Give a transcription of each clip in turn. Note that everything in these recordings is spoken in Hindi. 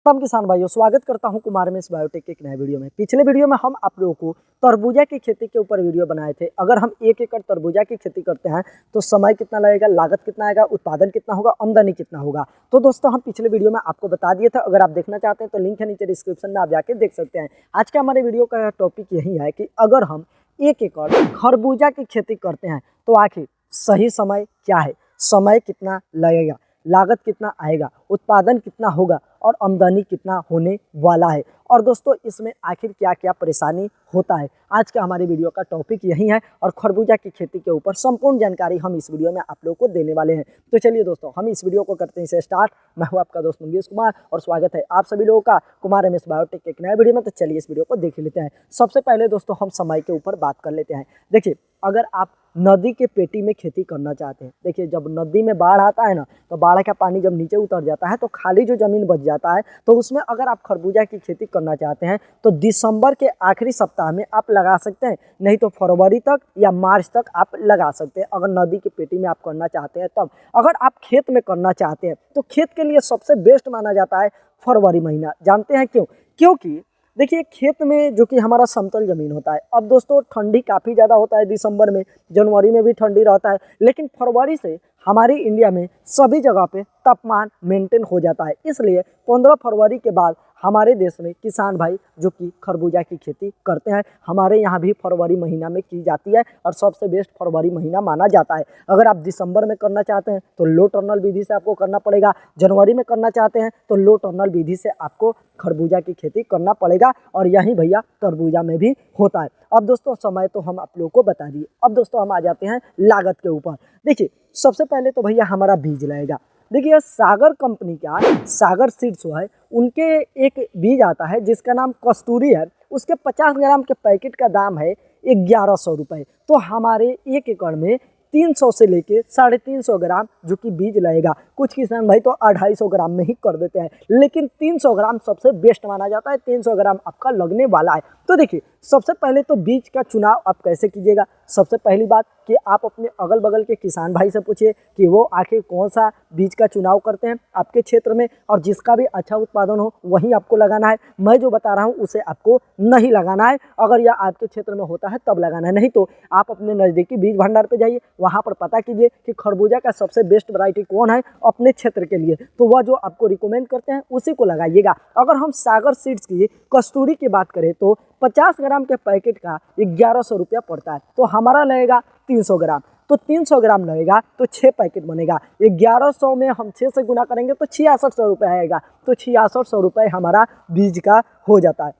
हम किसान भाइयों स्वागत करता हूं कुमार में इस बायोटेक के एक नए वीडियो में। पिछले वीडियो में हम आप लोगों को तरबूजा की खेती के ऊपर वीडियो बनाए थे। अगर हम 1 एकड़ तरबूजा की खेती करते हैं तो समय कितना लगेगा, लागत कितना आएगा, उत्पादन कितना होगा, आमदनी कितना होगा। तो दोस्तों हम पिछले वीडियो में आपको बता दिए थे। अगर आप देखना चाहते हैं तो लिंक है नीचे डिस्क्रिप्शन में, आप जाके देख सकते हैं। आज के हमारे वीडियो का टॉपिक यही है कि अगर हम 1 एकड़ खरबूजा की खेती करते हैं तो आखिर सही समय क्या है, समय कितना लगेगा, लागत कितना आएगा, उत्पादन कितना होगा और आमदनी कितना होने वाला है, और दोस्तों इसमें आखिर क्या क्या परेशानी होता है। आज का हमारे वीडियो का टॉपिक यही है और खरबूजा की खेती के ऊपर संपूर्ण जानकारी हम इस वीडियो में आप लोगों को देने वाले हैं। तो चलिए दोस्तों हम इस वीडियो को करते हैं इसे स्टार्ट। मैं हूं आपका दोस्त मंगेश कुमार और स्वागत है आप सभी लोगों का कुमार एमएस बायोटेक के एक नए वीडियो में। तो चलिए इस वीडियो को देख लेते हैं। सबसे पहले दोस्तों हम समय के ऊपर बात कर लेते हैं। देखिए, अगर आप नदी के पेटी में खेती करना चाहते हैं, देखिए जब नदी में बाढ़ आता है ना, तो बाढ़ का पानी जब नीचे उतर जाता है तो खाली जो जमीन बच जाता है, तो उसमें अगर आप खरबूजा की खेती करना चाहते हैं तो दिसंबर के आखिरी सप्ताह में आप लगा सकते हैं, नहीं तो फरवरी तक या मार्च तक आप लगा सकते हैं। अगर नदी की पेटी में आप करना चाहते हैं तब। अगर आप खेत में करना चाहते हैं तो खेत के लिए सबसे बेस्ट माना जाता है फरवरी महीना। जानते हैं क्यों? क्योंकि देखिए खेत में जो कि हमारा समतल ज़मीन होता है। अब दोस्तों ठंडी काफ़ी ज़्यादा होता है दिसंबर में, जनवरी में भी ठंडी रहता है, लेकिन फरवरी से हमारी इंडिया में सभी जगह पे तापमान मेंटेन हो जाता है। इसलिए 15 फरवरी के बाद हमारे देश में किसान भाई जो कि खरबूजा की खेती करते हैं, हमारे यहाँ भी फरवरी महीना में की जाती है और सबसे बेस्ट फरवरी महीना माना जाता है। अगर आप दिसंबर में करना चाहते हैं तो लो टर्नल विधि से आपको करना पड़ेगा, जनवरी में करना चाहते हैं तो लो टर्नल विधि से आपको खरबूजा की खेती करना पड़ेगा, और यही भैया तरबूजा में भी होता है। अब दोस्तों समय तो हम आप लोगों को बता दिए। अब दोस्तों हम आ जाते हैं लागत के ऊपर। देखिए सबसे पहले तो भैया हमारा बीज लगेगा। देखिए सागर कंपनी का सागर सीड्स है, उनके एक बीज आता है जिसका नाम कस्तूरी है। उसके 50 ग्राम के पैकेट का दाम है 1100 रुपये। तो हमारे 1 एकड़ में 300 से लेके 350 ग्राम जो कि बीज लगेगा। कुछ किसान भाई तो 250 ग्राम में ही कर देते हैं, लेकिन 300 ग्राम सबसे बेस्ट माना जाता है। 300 ग्राम आपका लगने वाला है। तो देखिए सबसे पहले तो बीज का चुनाव आप कैसे कीजिएगा। सबसे पहली बात कि आप अपने अगल बगल के किसान भाई से पूछिए कि वो आखिर कौन सा बीज का चुनाव करते हैं आपके क्षेत्र में, और जिसका भी अच्छा उत्पादन हो वहीं आपको लगाना है। मैं जो बता रहा हूँ उसे आपको नहीं लगाना है। अगर यह आपके क्षेत्र में होता है तब लगाना है, नहीं तो आप अपने नज़दीकी बीज भंडार पे जाइए, वहाँ पर पता कीजिए कि खरबूजा का सबसे बेस्ट वैरायटी कौन है अपने क्षेत्र के लिए, तो वह जो आपको रिकमेंड करते हैं उसी को लगाइएगा। अगर हम सागर सीड्स की कस्तूरी की बात करें तो 50 ग्राम के पैकेट का 1100 रुपया पड़ता है, तो हमारा लगेगा 300 ग्राम। तो 300 ग्राम लगेगा तो 6 पैकेट बनेगा। 1100 में हम 6 से गुना करेंगे तो 6600 रुपये आएगा। तो 6600 रुपये हमारा बीज का हो जाता है।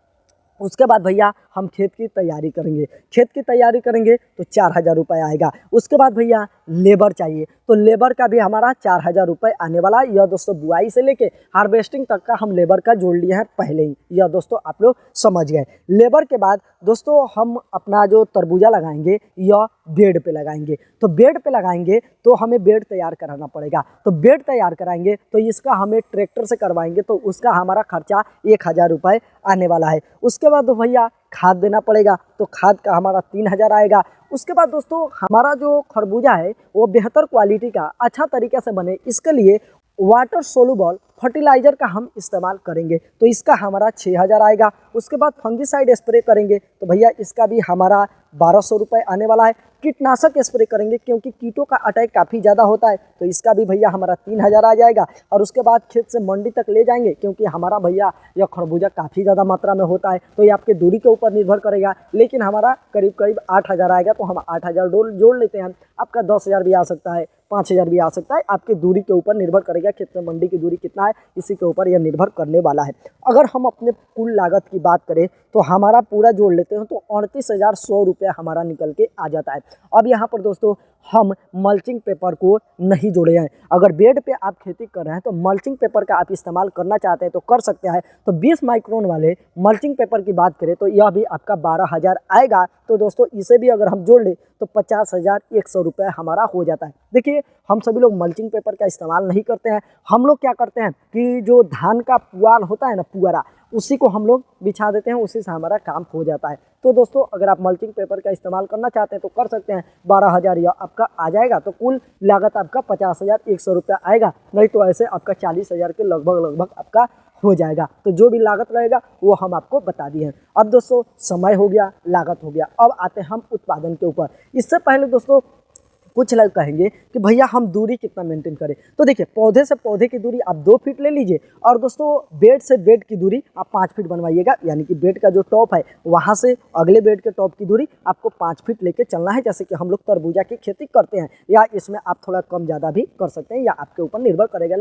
उसके बाद भैया हम खेत की तैयारी करेंगे। खेत की तैयारी करेंगे तो 4000 रुपये आएगा। उसके बाद भैया लेबर चाहिए, तो लेबर का भी हमारा 4000 रुपये आने वाला है। यह दोस्तों बुआई से लेके हार्वेस्टिंग तक का हम लेबर का जोड़ लिए हैं पहले ही। यह दोस्तों आप लोग समझ गए। लेबर के बाद दोस्तों हम अपना जो तरबूजा लगाएंगे यह बेड पे लगाएंगे। तो बेड पे लगाएंगे तो हमें बेड तैयार कराना पड़ेगा। तो बेड तैयार कराएंगे तो इसका हमें ट्रैक्टर से करवाएंगे तो उसका हमारा खर्चा 1000 रुपये आने वाला है। उसके बाद तो भैया खाद देना पड़ेगा, तो खाद का हमारा 3000 आएगा। उसके बाद दोस्तों हमारा जो खरबूजा है वो बेहतर क्वालिटी का अच्छा तरीके से बने, इसके लिए वाटर सोलुबल फर्टिलाइज़र का हम इस्तेमाल करेंगे, तो इसका हमारा 6000 आएगा। उसके बाद फंगिसाइड स्प्रे करेंगे तो भैया इसका भी हमारा 1200 रुपये आने वाला है। कीटनाशक स्प्रे करेंगे क्योंकि कीटों का अटैक काफ़ी ज़्यादा होता है, तो इसका भी भैया हमारा 3000 आ जाएगा। और उसके बाद खेत से मंडी तक ले जाएंगे, क्योंकि हमारा भैया यह खरबूजा काफ़ी ज़्यादा मात्रा में होता है, तो ये आपके दूरी के ऊपर निर्भर करेगा, लेकिन हमारा करीब करीब 8000 आएगा। तो हम 8000 जोड़ लेते हैं। आपका 10,000 भी आ सकता है, 5000 भी आ सकता है, आपकी दूरी के ऊपर निर्भर करेगा। खेत से मंडी की दूरी कितना है इसी के ऊपर यह निर्भर करने वाला है। अगर हम अपने कुल लागत की बात करें तो हमारा पूरा जोड़ लेते हैं तो 38,100 रुपये हमारा निकल के आ जाता है। अब यहाँ पर दोस्तों हम मल्चिंग पेपर को नहीं जोड़े हैं। अगर बेड पे आप खेती कर रहे हैं तो मल्चिंग पेपर का आप इस्तेमाल करना चाहते हैं तो कर सकते हैं। तो 20 माइक्रोन वाले मल्चिंग पेपर की बात करें तो यह भी आपका 12,000 आएगा। तो दोस्तों इसे भी अगर हम जोड़ लें तो 50,100 रुपये हमारा हो जाता है। देखिए हम सभी लोग मल्चिंग पेपर का इस्तेमाल नहीं करते हैं। हम लोग क्या करते हैं कि जो धान का पुआल होता है ना, पुअरा, उसी को हम लोग बिछा देते हैं, उसी से हमारा काम हो जाता है। तो दोस्तों अगर आप मल्चिंग पेपर का इस्तेमाल करना चाहते हैं तो कर सकते हैं। 12,000 यह आपका आ जाएगा, तो कुल लागत आपका 50,100 रुपया आएगा। नहीं तो ऐसे आपका 40,000 के लगभग आपका हो जाएगा। तो जो भी लागत रहेगा वो हम आपको बता दिए हैं। अब दोस्तों समय हो गया, लागत हो गया, अब आते हैं हम उत्पादन के ऊपर। इससे पहले दोस्तों कुछ लोग कहेंगे कि भैया हम दूरी कितना मेंटेन करें। तो देखिए, पौधे से पौधे की दूरी आप 2 फीट ले लीजिए और दोस्तों बेड से बेड की दूरी आप 5 फीट बनवाइएगा। यानी कि बेड का जो टॉप है वहाँ से अगले बेड के टॉप की दूरी आपको 5 फीट लेके चलना है। जैसे कि हम लोग तरबूजा की खेती करते हैं, या इसमें आप थोड़ा कम ज़्यादा भी कर सकते हैं, या आपके ऊपर निर्भर करेगा।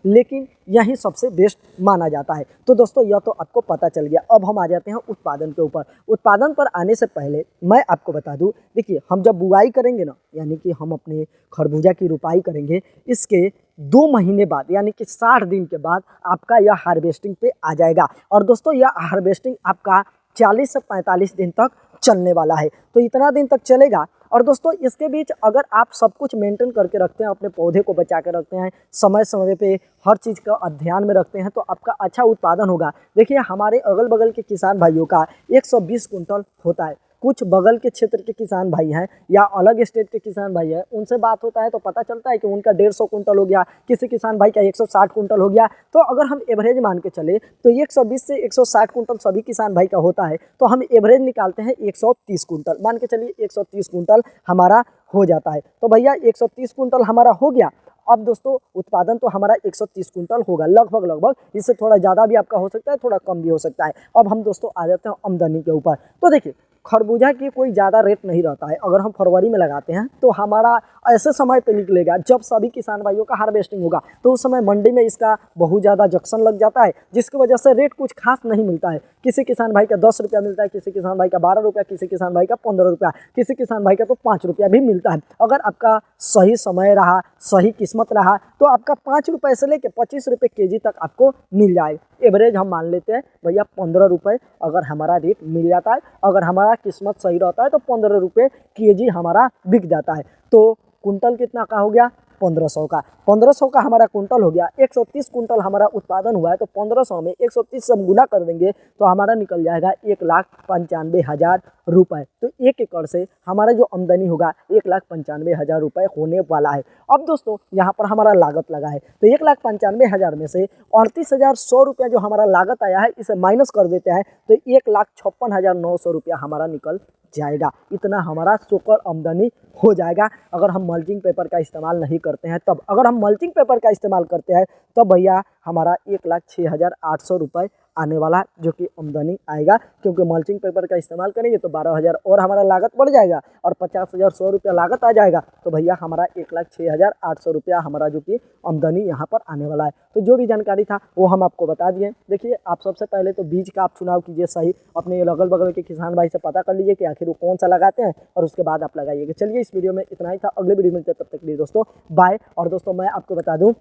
लेकिन यही सबसे बेस्ट माना जाता है। तो दोस्तों यह तो आपको पता चल गया। अब हम आ जाते हैं उत्पादन के ऊपर। उत्पादन पर आने से पहले मैं आपको बता दूं, देखिए हम जब बुआई करेंगे ना, यानी कि हम अपने खरबूजा की रुपाई करेंगे, इसके 2 महीने बाद यानी कि 60 दिन के बाद आपका यह हार्वेस्टिंग पे आ जाएगा। और दोस्तों यह हार्वेस्टिंग आपका 40 से 45 दिन तक चलने वाला है। तो इतना दिन तक चलेगा। और दोस्तों इसके बीच अगर आप सब कुछ मेंटेन करके रखते हैं, अपने पौधे को बचा के रखते हैं, समय समय पे हर चीज़ का ध्यान में रखते हैं, तो आपका अच्छा उत्पादन होगा। देखिए हमारे अगल बगल के किसान भाइयों का 120 कुंटल होता है। कुछ बगल के क्षेत्र के किसान भाई हैं या अलग स्टेट के किसान भाई हैं, उनसे बात होता है तो पता चलता है कि उनका 150 कुंटल हो गया, किसी किसान भाई का 160 कुंटल हो गया। तो अगर हम एवरेज मान के चले तो 120 से 160 कुंटल सभी किसान भाई का होता है, तो हम एवरेज निकालते हैं 130 कुंटल। मान के चलिए 130 कुंटल हमारा हो जाता है। तो भैया 130 कुंटल हमारा हो गया। अब दोस्तों उत्पादन तो हमारा 130 कुंटल होगा लगभग। इससे थोड़ा ज़्यादा भी आपका हो सकता है, थोड़ा कम भी हो सकता है। अब हम दोस्तों आ जाते हैं आमदनी के ऊपर। तो देखिए खरबूजा की कोई ज़्यादा रेट नहीं रहता है। अगर हम फरवरी में लगाते हैं तो हमारा ऐसे समय पे निकलेगा जब सभी किसान भाइयों का हार्वेस्टिंग होगा। तो उस समय मंडी में इसका बहुत ज़्यादा जक्शन लग जाता है, जिसकी वजह से रेट कुछ खास नहीं मिलता है। किसी किसान भाई का 10 रुपया मिलता है, किसी किसान भाई का 12 रुपया, किसी किसान भाई का 15 रुपया, किसी किसान भाई का तो 5 रुपया भी मिलता है। अगर आपका सही समय रहा, सही किस्मत रहा, तो आपका 5 रुपये से लेकर 25 रुपये केजी तक आपको मिल जाए। एवरेज हम मान लेते हैं भैया 15 रुपये अगर हमारा रेट मिल जाता है। अगर हमारा किस्मत सही रहता है तो 15 रुपये केजी हमारा बिक जाता है। तो कुंटल कितना का हो गया? 1500 का। 1500 का हमारा कुंटल हो गया। 130 कुंटल हमारा उत्पादन हुआ है, तो 1500 में 130 से हम गुना कर देंगे तो हमारा निकल जाएगा 1,95,000 रुपये। तो 1 एकड़ से हमारा जो आमदनी होगा 1,95,000 रुपये होने वाला है। अब दोस्तों यहाँ पर हमारा लागत लगा है, तो 1,95,000 में से 38,100 रुपया जो हमारा लागत आया है इसे माइनस कर देते हैं, तो 1,56,900 रुपया हमारा निकल जाएगा। इतना हमारा सुकर आमदनी हो जाएगा अगर हम मल्चिंग पेपर का इस्तेमाल नहीं करते हैं तब। अगर हम मल्चिंग पेपर का इस्तेमाल करते हैं तब भैया हमारा 1,06,800 रुपये आने वाला जो कि आमदनी आएगा। क्योंकि मल्चिंग पेपर का इस्तेमाल करेंगे तो 12,000 और हमारा लागत बढ़ जाएगा और 50,100 रुपया लागत आ जाएगा। तो भैया हमारा 1,06,800 रुपया हमारा जो कि आमदनी यहाँ पर आने वाला है। तो जो भी जानकारी था वो हम आपको बता दिए। देखिए आप सबसे पहले तो बीज का आप चुनाव कीजिए सही, अपने अगल बगल के किसान भाई से पता कर लीजिए कि आखिर वो कौन सा लगाते हैं और उसके बाद आप लगाइएगा। चलिए इस वीडियो में इतना ही था, अगले वीडियो मिलते हैं, तब तक के लिए दोस्तों बाय। और दोस्तों मैं आपको बता दूं,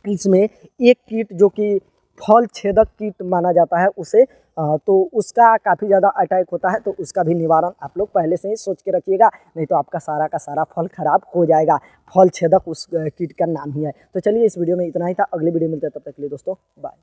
इसमें एक कीट जो कि फल छेदक कीट माना जाता है उसे, तो उसका काफ़ी ज़्यादा अटैक होता है, तो उसका भी निवारण आप लोग पहले से ही सोच के रखिएगा, नहीं तो आपका सारा का सारा फल खराब हो जाएगा। फल छेदक उस कीट का नाम ही है। तो चलिए इस वीडियो में इतना ही था, अगली वीडियो मिलते हैं, तब तक के लिए दोस्तों बाय।